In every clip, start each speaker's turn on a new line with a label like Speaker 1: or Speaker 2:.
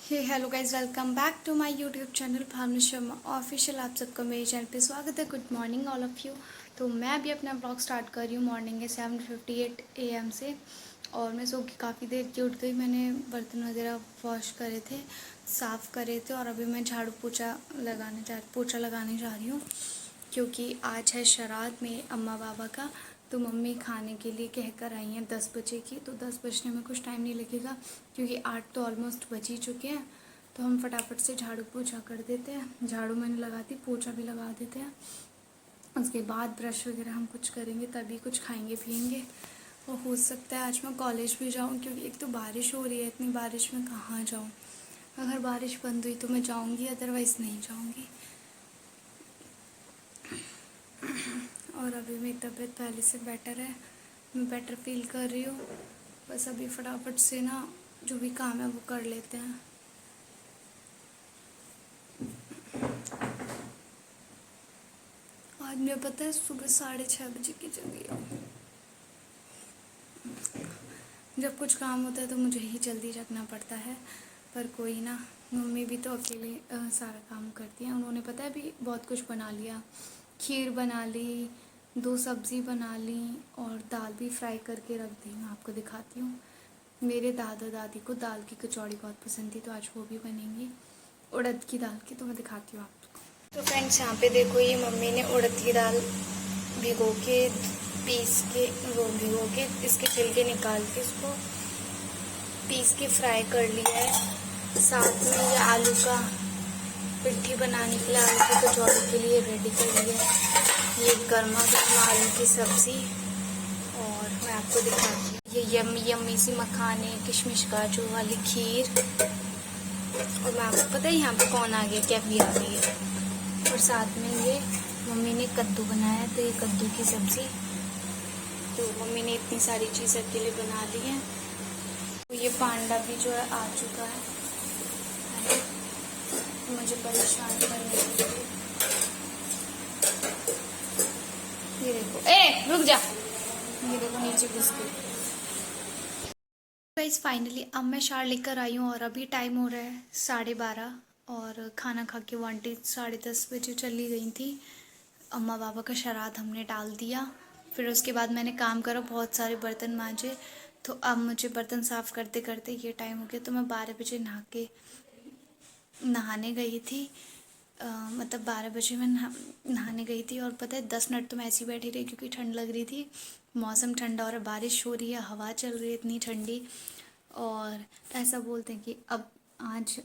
Speaker 1: Hey hello guys, welcome back to my YouTube channel Bhavna Sharma official. आप सबका मेरे channel पे स्वागत है। Good morning all of you. तो मैं अभी अपना ब्लॉग स्टार्ट कर रही हूँ मॉर्निंग के 7:58 AM से। और मैं सो के काफ़ी देर की उठ गई। मैंने बर्तन वगैरह वॉश करे थे, साफ़ करे थे, और अभी मैं झाड़ू पोछा लगाने जा रही हूँ क्योंकि आज है श्राद्ध मेरे अम्मा बाबा का। तो मम्मी खाने के लिए कह कर आई हैं 10 बजे की। तो 10 बजने में कुछ टाइम नहीं लगेगा क्योंकि 8 तो ऑलमोस्ट बज ही चुके हैं। तो हम फटाफट से झाड़ू पोछा कर देते हैं। झाड़ू मैंने लगा दी, पोछा भी लगा देते हैं। उसके बाद ब्रश वगैरह हम कुछ करेंगे, तभी कुछ खाएंगे पियेंगे। और हो सकता है आज मैं कॉलेज भी जाऊँ क्योंकि एक तो बारिश हो रही है। इतनी बारिश में कहाँ जाऊँ। अगर बारिश बंद हुई तो मैं जाऊँगी, अदरवाइज़ नहीं जाऊँगी। और अभी मेरी तबीयत पहले से बेटर है, मैं बेटर फील कर रही हूँ। बस अभी फटाफट से ना जो भी काम है वो कर लेते हैं। आज मुझे पता है सुबह 6:30 बजे की जगी हूँ। जब कुछ काम होता है तो मुझे ही जल्दी जगना पड़ता है, पर कोई ना। मम्मी भी तो अकेले सारा काम करती हैं। उन्होंने पता है अभी बहुत कुछ बना लिया। खीर बना ली, 2 सब्ज़ी बना ली, और दाल भी फ्राई करके रख दी। मैं आपको दिखाती हूँ। मेरे दादा दादी को दाल की कचौड़ी बहुत पसंद थी, तो आज वो भी बनेंगी उड़द की दाल की। तो मैं दिखाती हूँ आपको। तो फ्रेंड्स, यहाँ पे देखो, ये मम्मी ने उड़द की दाल भिगो के भिगो के इसके छिलके निकाल के इसको पीस के फ्राई कर लिया है। साथ में ये आलू का पिट्ठी बनाने के लिए, आलू की कचौड़ी के लिए रेडी कर लिया है। ये गर्मा गर्म आलू की सब्ज़ी। और मैं आपको दिखाती हूँ ये यम्मी यम्मी सी मखाने किशमिश काजू वाली खीर। और मैं आपको पता है यहाँ पे कौन आ गया, कैफी आ गई है। और साथ में ये मम्मी ने कद्दू बनाया, तो ये कद्दू की सब्ज़ी। तो मम्मी ने इतनी सारी चीज़ अकेले बना ली है। तो ये पांडा भी जो है आ चुका है मुझे परेशान करने के लिए। ये देखो, ए रुक जा, ये देखो नीचे घुस गई। गाइस, फाइनली अब मैं शार लेकर आई हूँ और अभी टाइम हो रहा है 12:30। और खाना खा के वो आंटी 10:30 बजे चली गई थी। अम्मा बाबा का श्राद्ध हमने डाल दिया। फिर उसके बाद मैंने काम करा, बहुत सारे बर्तन मांजे। तो अब मुझे बर्तन साफ़ करते करते ये टाइम हो गया। तो मैं 12 बजे नहाने गई थी। मतलब 12 बजे मैं नहाने गई थी। और पता है 10 मिनट तो मैं ऐसी बैठी रही क्योंकि ठंड लग रही थी। मौसम ठंडा और बारिश हो रही है, हवा चल रही है इतनी ठंडी। और ऐसा बोलते हैं कि अब आज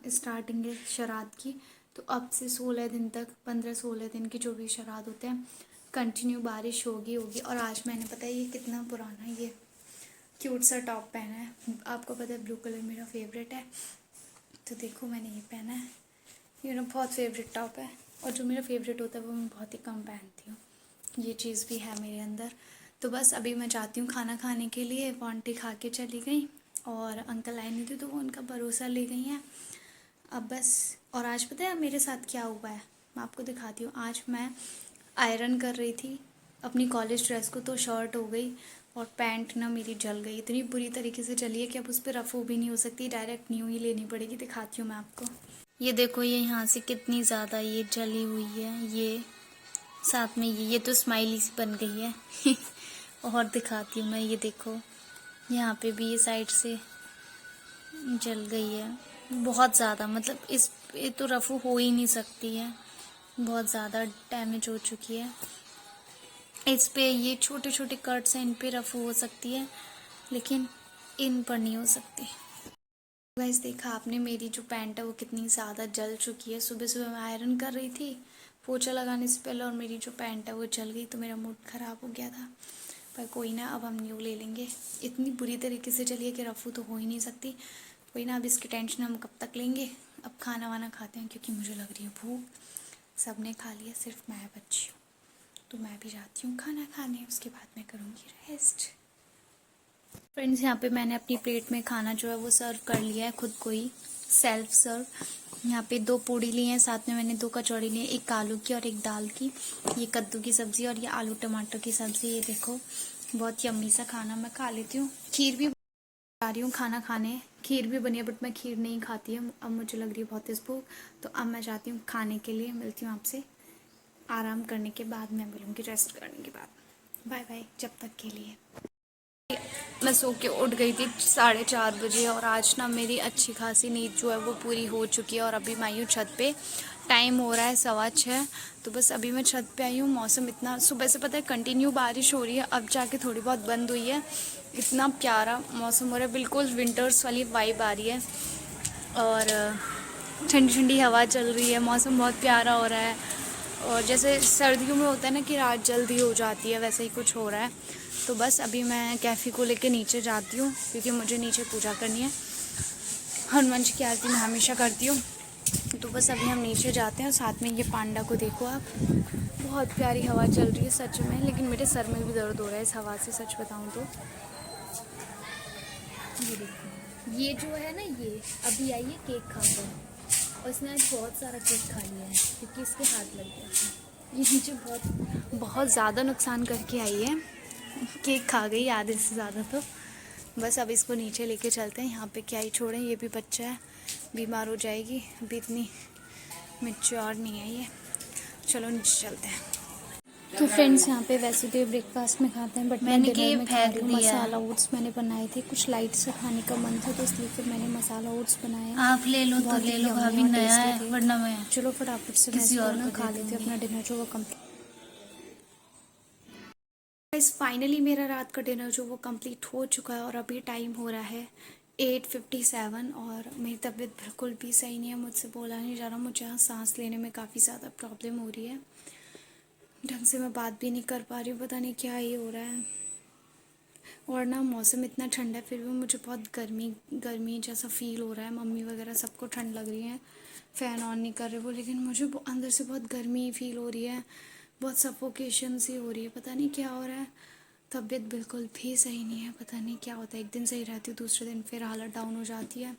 Speaker 1: स्टार्टिंग है श्राद्ध की। तो अब से 16 दिन तक, 15-16 दिन की जो भी श्राद्ध होते हैं, कंटिन्यू बारिश होगी। और आज मैंने पता है ये कितना पुराना ये क्यूट सा टॉप पहना है। आपको पता है ब्लू कलर मेरा फेवरेट है, तो देखो मैंने ये पहना है। ये ना बहुत फेवरेट टॉप है, और जो मेरा फेवरेट होता है वो मैं बहुत ही कम पहनती हूँ। ये चीज़ भी है मेरे अंदर। तो बस अभी मैं जाती हूँ खाना खाने के लिए। वो आंटी खा के चली गई और अंकल आए नहीं थे, तो वो उनका भरोसा ले गई हैं। अब बस। और आज पता है मेरे साथ क्या हुआ है, मैं आपको दिखाती हूँ। आज मैं आयरन कर रही थी अपनी कॉलेज ड्रेस को, तो शर्ट हो गई और पैंट ना मेरी जल गई। इतनी बुरी तरीके से जली है कि अब उस पर रफ़ू भी नहीं हो सकती, डायरेक्ट न्यू ही लेनी पड़ेगी। दिखाती हूँ मैं आपको। ये देखो, ये यहाँ से कितनी ज़्यादा ये जली हुई है। ये साथ में ये तो स्माइली सी बन गई है। और दिखाती हूँ मैं, ये देखो यहाँ पे भी ये साइड से जल गई है बहुत ज़्यादा। मतलब इस ये तो रफ़ू हो ही नहीं सकती है, बहुत ज़्यादा डैमेज हो चुकी है। इस पे ये छोटे छोटे कट्स हैं, इन पे रफ़ू हो सकती है, लेकिन इन पर नहीं हो सकती। गाइस, देखा आपने मेरी जो पैंट है वो कितनी ज़्यादा जल चुकी है। सुबह सुबह मैं आयरन कर रही थी पोछा लगाने से पहले, और मेरी जो पैंट है वो जल गई। तो मेरा मूड ख़राब हो गया था, पर कोई ना, अब हम न्यू ले लेंगे। इतनी बुरी तरीके से चली है कि रफ़ू तो हो ही नहीं सकती। कोई ना, अब इसकी टेंशन हम कब तक लेंगे। अब खाना वाना खाते हैं क्योंकि मुझे लग रही है भूख। सब ने खा लिया, सिर्फ मैं बची हूँ। तो मैं भी जाती हूँ खाना खाने, उसके बाद मैं करूँगी रेस्ट। फ्रेंड्स, यहाँ पे मैंने अपनी प्लेट में खाना जो है वो सर्व कर लिया है, खुद को ही सेल्फ सर्व। यहाँ पे 2 पूड़ी ली हैं, साथ में मैंने 2 कचौड़ी ली है, एक आलू की और एक दाल की। ये कद्दू की सब्ज़ी और ये आलू टमाटर की सब्ज़ी। ये देखो बहुत यम्मी सा खाना मैं खा लेती हूँ। खीर भी जा रही हूँ खाना खाने खीर भी बनी है बट मैं खीर नहीं खाती हूँ, अब मुझे लग रही है बहुत तेज़ भूख। तो अब मैं जाती हूँ खाने के लिए, मिलती हूँ आपसे आराम करने के बाद, मैं मिलूँगी रेस्ट करने के बाद। बाय बाय जब तक के लिए। मैं सो के उठ गई थी 4:30 बजे और आज ना मेरी अच्छी खासी नींद जो है वो पूरी हो चुकी है। और अभी मैं आई हूँ छत पे, टाइम हो रहा है 6:15। तो बस अभी मैं छत पे आई हूँ। मौसम इतना, सुबह से पता है कंटिन्यू बारिश हो रही है, अब जाके थोड़ी बहुत बंद हुई है। इतना प्यारा मौसम हो रहा है, बिल्कुल विंटर्स वाली वाइब आ रही है। और ठंडी ठंडी हवा चल रही है, मौसम बहुत प्यारा हो रहा है। और जैसे सर्दियों में होता है ना कि रात जल्दी हो जाती है, वैसे ही कुछ हो रहा है। तो बस अभी मैं कैफ़ी को लेके नीचे जाती हूँ क्योंकि मुझे नीचे पूजा करनी है। हनुमान जी की आरती मैं हमेशा करती हूँ। तो बस अभी हम नीचे जाते हैं। और साथ में ये पांडा को देखो आप, बहुत प्यारी हवा चल रही है सच में। लेकिन मेरे सर में भी दर्द हो रहा है इस हवा से, सच बताऊँ तो। ये देखो, ये जो है ना, ये अभी आई है केक खाकर और इसने आज बहुत सारा केक खा लिया है क्योंकि इसके हाथ लग गया था। ये मुझे बहुत बहुत ज़्यादा नुकसान करके आई है, केक खा गई आधे से ज़्यादा। तो बस अब इसको नीचे लेके चलते हैं, यहाँ पे क्या ही छोड़ें, ये भी बच्चा है, बीमार हो जाएगी, अभी इतनी मैच्योर नहीं है ये। चलो नीचे चलते हैं। तो फ्रेंड्स यहाँ पे वैसे तो ये ब्रेकफास्ट में खाते हैं बट मैं डिनर में खा रही हूँ मसाला ओट्स। मैंने बनाए थे, कुछ लाइट से खाने का मन था तो इसलिए फिर मैंने मसाला ओट्स बनाए।
Speaker 2: आप ले लो तो ले लो, भाभी नया है वरना मैं
Speaker 1: चलो फटाफट से
Speaker 2: किसी और को
Speaker 1: खा
Speaker 2: दे
Speaker 1: लेते
Speaker 2: दूंगी।
Speaker 1: अपना डिनर जो वो कंप्लीट। गाइस फाइनली मेरा रात का डिनर जो वो कंप्लीट हो चुका है और अभी टाइम हो रहा है 8:57 और मेरी तबीयत बिल्कुल भी सही नहीं है, मुझसे बोला नहीं जा रहा, मुझे यहाँ सांस लेने में काफ़ी ज़्यादा प्रॉब्लम हो रही है, ढंग से मैं बात भी नहीं कर पा रही हूँ, पता नहीं क्या ही हो रहा है। और ना मौसम इतना ठंडा है फिर भी मुझे बहुत गर्मी गर्मी जैसा फील हो रहा है। मम्मी वगैरह सबको ठंड लग रही है, फ़ैन ऑन नहीं कर रहे वो, लेकिन मुझे अंदर से बहुत गर्मी फील हो रही है, बहुत सफोकेशन सी हो रही है, पता नहीं क्या हो रहा है। तबीयत बिल्कुल भी सही नहीं है, पता नहीं क्या होता है, एक दिन सही रहती हूँ दूसरे दिन फिर हालत डाउन हो जाती है।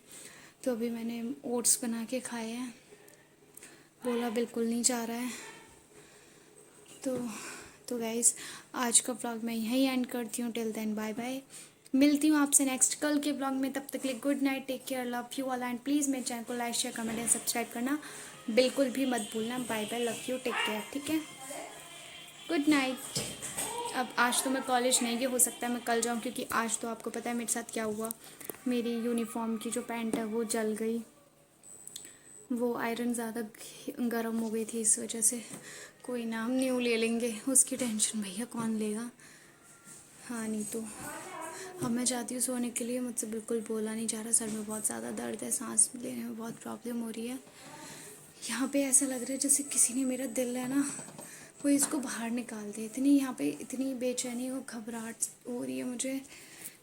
Speaker 1: तो अभी मैंने ओट्स बना के खाए हैं, बोला बिल्कुल नहीं जा रहा है। तो गाइज़ आज का व्लॉग मैं यहीं एंड करती हूँ। टिल देन बाय बाय, मिलती हूँ आपसे नेक्स्ट कल के व्लॉग में। तब तक के लिए good night, take care, love you all and please मेरे चैनल को like share comment and subscribe करना बिल्कुल भी मत भूलना। Bye bye, love you, take care, ठीक है, गुड नाइट। अब आज तो मैं कॉलेज नहीं गई, हो सकता है मैं कल जाऊँ क्योंकि आज तो आपको पता है मेरे साथ क्या हुआ, मेरी यूनिफॉर्म की जो पैंट है वो जल गई, वो आयरन ज़्यादा गर्म हो गई थी इस वजह से। कोई ना, हम न्यू ले लेंगे, उसकी टेंशन भैया कौन लेगा। हाँ नहीं तो अब मैं जाती हूँ सोने के लिए, मुझसे बिल्कुल बोला नहीं जा रहा, सर में बहुत ज़्यादा दर्द है, सांस लेने में बहुत प्रॉब्लम हो रही है। यहाँ पे ऐसा लग रहा है जैसे किसी ने मेरा दिल है ना वो इसको बाहर निकाल दे, इतनी यहाँ पे इतनी बेचैनी और घबराहट हो रही है मुझे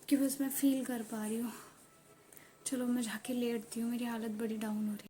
Speaker 1: कि बस मैं फील कर पा रही हूँ। चलो मैं जाके लेटती हूँ, मेरी हालत बड़ी डाउन हो रही है।